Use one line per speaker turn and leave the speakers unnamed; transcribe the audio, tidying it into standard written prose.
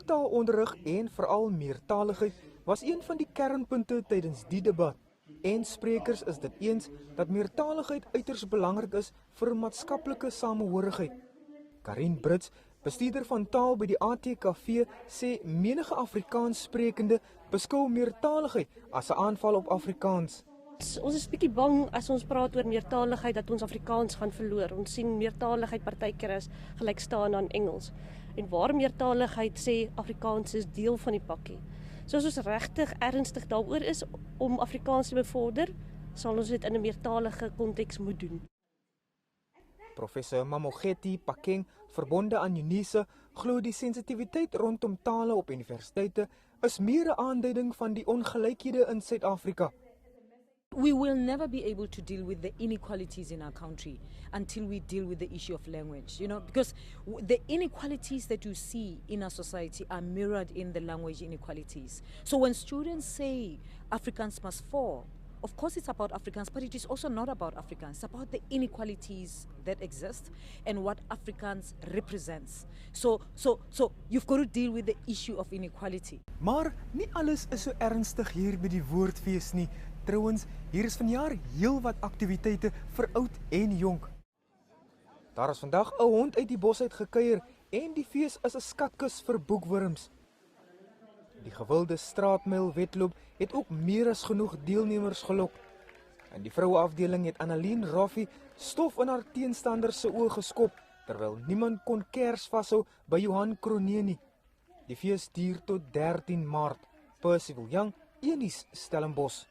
Moedertaalonderrig en veral meertaligheid was een van die kernpunte tydens die debat. En sprekers is dit eens dat meertaligheid uiters belangrik is vir maatskaplike samehorigheid. Karin Brits, bestuurder van taal by die ATKV, sê menige Afrikaans sprekende beskou meertaligheid as 'n aanval op Afrikaans.
Ons is bietjie bang as ons praat oor meertaligheid dat ons Afrikaans gaan verloor. Ons sien meertaligheid partykeer as gelykstaan aan Engels. En waar meertaligheid sê Afrikaans is deel van die pakkie. So as ons regtig ernstig daaroor is om Afrikaans te bevorder, sal ons dit in 'n meertalige konteks moet doen.
Professor Mamogeti Pakeng, verbonde aan UNISA, glo die sensitiwiteit rondom tale op universiteite is meer 'n aanduiding van die ongelykhede in Suid-Afrika.
We will never be able to deal with the inequalities in our country until we deal with the issue of language, because the inequalities that you see in our society are mirrored in the language inequalities. So when students say Afrikaans must fall, of course it's about Afrikaans, but it is also not about Afrikaans. It's about the inequalities that exist and what Afrikaans represents. So you've got to deal with the issue of inequality.
Maar nie alles is so ernstig hier by die Woordfees nie. Trouwens, hier is vanjaar heel wat aktiwiteite vir oud en jonk. Daar is vandag 'n hond uit die bos uit gekuier en die fees is 'n skatkis vir boekwurms. Die gewilde straatmylwedloop het ook meer as genoeg deelnemers gelok. In die vroueafdeling het Annelien Raffie stof in haar teenstanders se oë geskop, terwyl niemand kon kers vashou by Johan Kronee nie. Die fees duur tot 13 Maart. Percival Young, Unies, Stellenbosch.